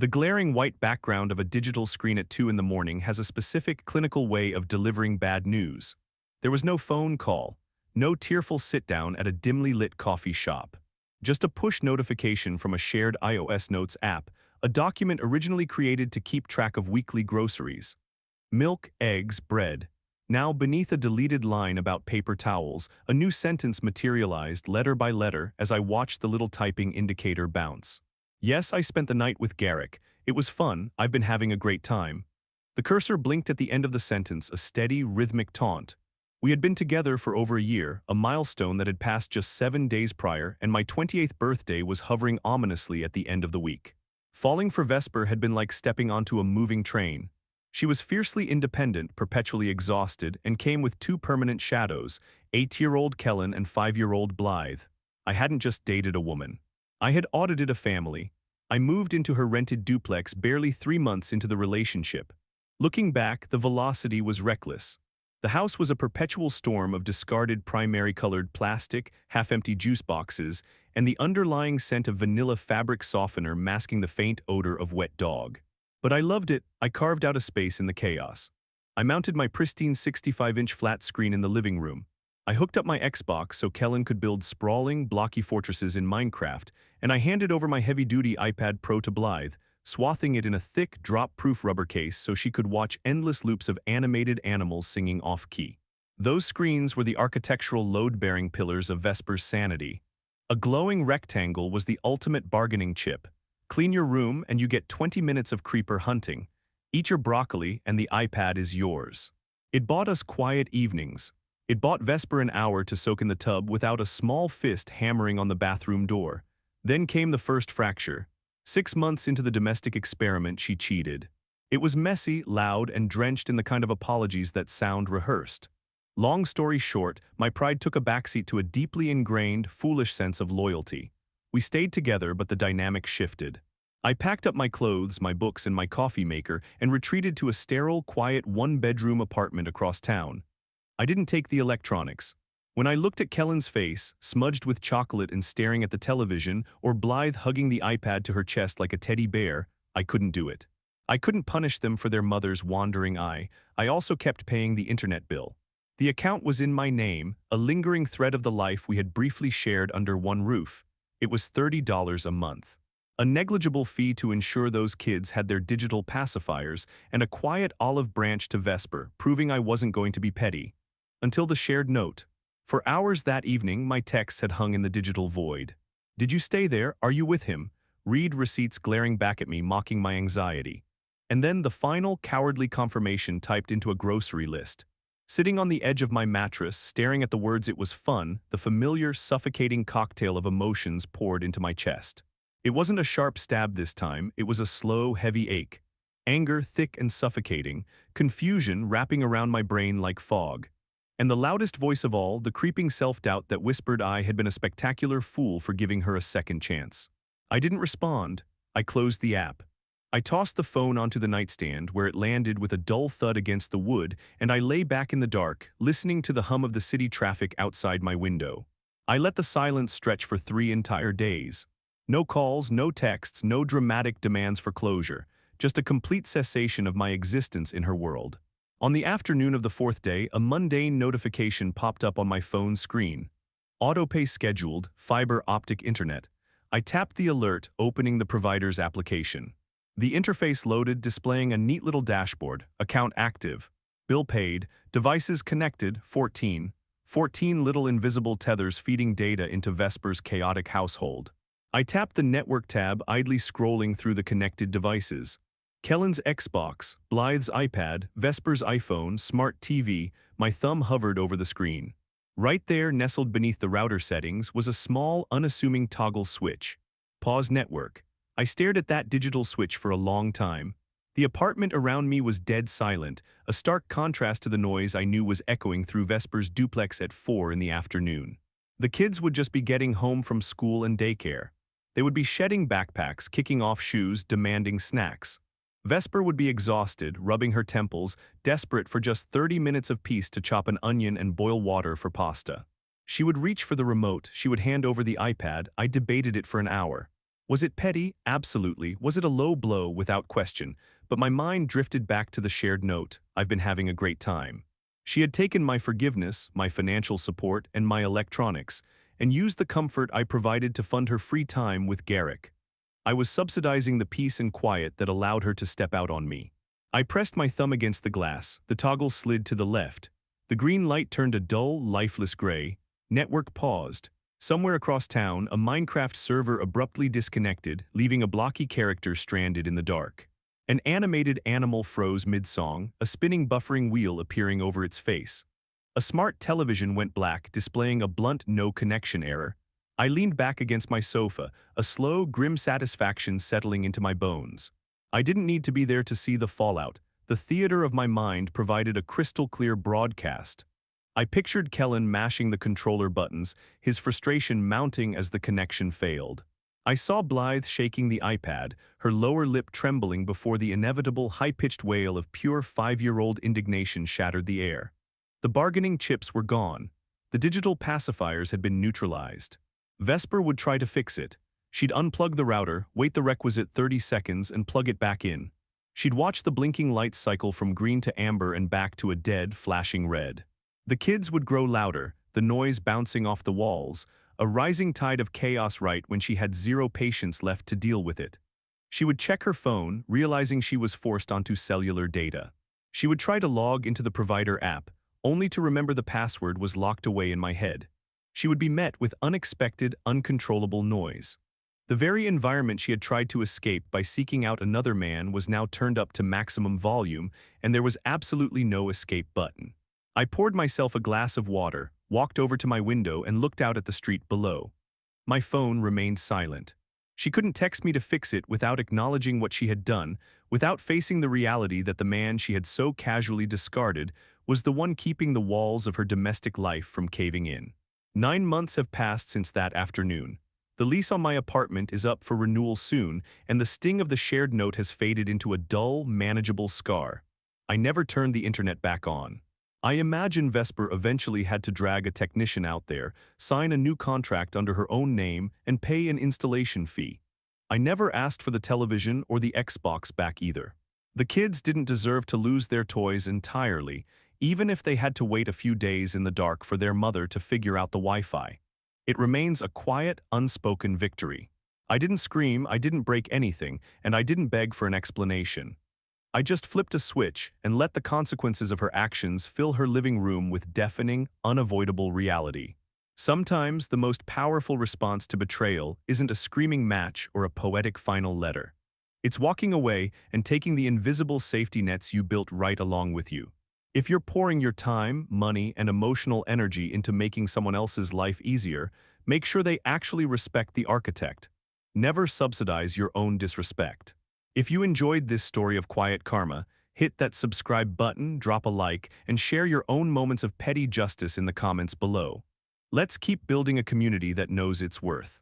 The glaring white background of a digital screen at 2 in the morning has a specific clinical way of delivering bad news. There was no phone call, no tearful sit-down at a dimly lit coffee shop. Just a push notification from a shared iOS Notes app, a document originally created to keep track of weekly groceries. Milk, eggs, bread. Now, beneath a deleted line about paper towels, a new sentence materialized letter by letter as I watched the little typing indicator bounce. Yes, I spent the night with Garrick. It was fun. I've been having a great time. The cursor blinked at the end of the sentence, a steady, rhythmic taunt. We had been together for over a year, a milestone that had passed just 7 days prior, and my 28th birthday was hovering ominously at the end of the week. Falling for Vesper had been like stepping onto a moving train. She was fiercely independent, perpetually exhausted, and came with 2 permanent shadows, 8-year-old Kellen and 5-year-old Blythe. I hadn't just dated a woman. I had audited a family. I moved into her rented duplex barely 3 months into the relationship. Looking back, the velocity was reckless. The house was a perpetual storm of discarded primary-colored plastic, half-empty juice boxes, and the underlying scent of vanilla fabric softener masking the faint odor of wet dog. But I loved it. I carved out a space in the chaos. I mounted my pristine 65-inch flat screen in the living room. I hooked up my Xbox so Kellen could build sprawling, blocky fortresses in Minecraft, and I handed over my heavy-duty iPad Pro to Blythe, swathing it in a thick, drop-proof rubber case so she could watch endless loops of animated animals singing off-key. Those screens were the architectural load-bearing pillars of Vesper's sanity. A glowing rectangle was the ultimate bargaining chip. Clean your room and you get 20 minutes of creeper hunting. Eat your broccoli and the iPad is yours. It bought us quiet evenings. It bought Vesper an hour to soak in the tub without a small fist hammering on the bathroom door. Then came the first fracture. 6 months into the domestic experiment, she cheated. It was messy, loud, and drenched in the kind of apologies that sound rehearsed. Long story short, my pride took a backseat to a deeply ingrained, foolish sense of loyalty. We stayed together, but the dynamic shifted. I packed up my clothes, my books, and my coffee maker and retreated to a sterile, quiet one-bedroom apartment across town. I didn't take the electronics. When I looked at Kellen's face, smudged with chocolate and staring at the television, or Blythe hugging the iPad to her chest like a teddy bear, I couldn't do it. I couldn't punish them for their mother's wandering eye. I also kept paying the internet bill. The account was in my name, a lingering thread of the life we had briefly shared under one roof. It was $30 a month. A negligible fee to ensure those kids had their digital pacifiers, and a quiet olive branch to Vesper, proving I wasn't going to be petty. Until the shared note. For hours that evening, my texts had hung in the digital void. Did you stay there? Are you with him? Read receipts glaring back at me, mocking my anxiety. And then the final, cowardly confirmation typed into a grocery list. Sitting on the edge of my mattress, staring at the words "it was fun," the familiar, suffocating cocktail of emotions poured into my chest. It wasn't a sharp stab this time, it was a slow, heavy ache. Anger, thick and suffocating, confusion wrapping around my brain like fog. And the loudest voice of all, the creeping self-doubt that whispered I had been a spectacular fool for giving her a second chance. I didn't respond. I closed the app. I tossed the phone onto the nightstand, where it landed with a dull thud against the wood, and I lay back in the dark, listening to the hum of the city traffic outside my window. I let the silence stretch for 3 entire days. No calls, no texts, no dramatic demands for closure, just a complete cessation of my existence in her world. On the afternoon of the 4th day, a mundane notification popped up on my phone screen. Autopay scheduled, fiber optic internet. I tapped the alert, opening the provider's application. The interface loaded, displaying a neat little dashboard, account active, bill paid, devices connected, 14. 14 little invisible tethers feeding data into Vesper's chaotic household. I tapped the network tab, idly scrolling through the connected devices. Kellen's Xbox, Blythe's iPad, Vesper's iPhone, smart TV, my thumb hovered over the screen. Right there, nestled beneath the router settings, was a small, unassuming toggle switch. Pause network. I stared at that digital switch for a long time. The apartment around me was dead silent, a stark contrast to the noise I knew was echoing through Vesper's duplex at 4 in the afternoon. The kids would just be getting home from school and daycare. They would be shedding backpacks, kicking off shoes, demanding snacks. Vesper would be exhausted, rubbing her temples, desperate for just 30 minutes of peace to chop an onion and boil water for pasta. She would reach for the remote, she would hand over the iPad. I debated it for an hour. Was it petty? Absolutely. Was it a low blow? Without question. But my mind drifted back to the shared note, "I've been having a great time." She had taken my forgiveness, my financial support, and my electronics, and used the comfort I provided to fund her free time with Garrick. I was subsidizing the peace and quiet that allowed her to step out on me. I pressed my thumb against the glass, the toggle slid to the left. The green light turned a dull, lifeless gray. Network paused. Somewhere across town, a Minecraft server abruptly disconnected, leaving a blocky character stranded in the dark. An animated animal froze mid-song, a spinning buffering wheel appearing over its face. A smart television went black, displaying a blunt no-connection error. I leaned back against my sofa, a slow, grim satisfaction settling into my bones. I didn't need to be there to see the fallout. The theater of my mind provided a crystal-clear broadcast. I pictured Kellen mashing the controller buttons, his frustration mounting as the connection failed. I saw Blythe shaking the iPad, her lower lip trembling before the inevitable high-pitched wail of pure five-year-old indignation shattered the air. The bargaining chips were gone. The digital pacifiers had been neutralized. Vesper would try to fix it. She'd unplug the router, wait the requisite 30 seconds, and plug it back in. She'd watch the blinking lights cycle from green to amber and back to a dead, flashing red. The kids would grow louder, the noise bouncing off the walls, a rising tide of chaos right when she had zero patience left to deal with it. She would check her phone, realizing she was forced onto cellular data. She would try to log into the provider app, only to remember the password was locked away in my head. She would be met with unexpected, uncontrollable noise. The very environment she had tried to escape by seeking out another man was now turned up to maximum volume, and there was absolutely no escape button. I poured myself a glass of water, walked over to my window, and looked out at the street below. My phone remained silent. She couldn't text me to fix it without acknowledging what she had done, without facing the reality that the man she had so casually discarded was the one keeping the walls of her domestic life from caving in. 9 months have passed since that afternoon. The lease on my apartment is up for renewal soon, and the sting of the shared note has faded into a dull, manageable scar. I never turned the internet back on. I imagine Vesper eventually had to drag a technician out there, sign a new contract under her own name, and pay an installation fee. I never asked for the television or the Xbox back either. The kids didn't deserve to lose their toys entirely, even if they had to wait a few days in the dark for their mother to figure out the Wi-Fi. It remains a quiet, unspoken victory. I didn't scream, I didn't break anything, and I didn't beg for an explanation. I just flipped a switch and let the consequences of her actions fill her living room with deafening, unavoidable reality. Sometimes the most powerful response to betrayal isn't a screaming match or a poetic final letter. It's walking away and taking the invisible safety nets you built right along with you. If you're pouring your time, money, and emotional energy into making someone else's life easier, make sure they actually respect the architect. Never subsidize your own disrespect. If you enjoyed this story of quiet karma, hit that subscribe button, drop a like, and share your own moments of petty justice in the comments below. Let's keep building a community that knows its worth.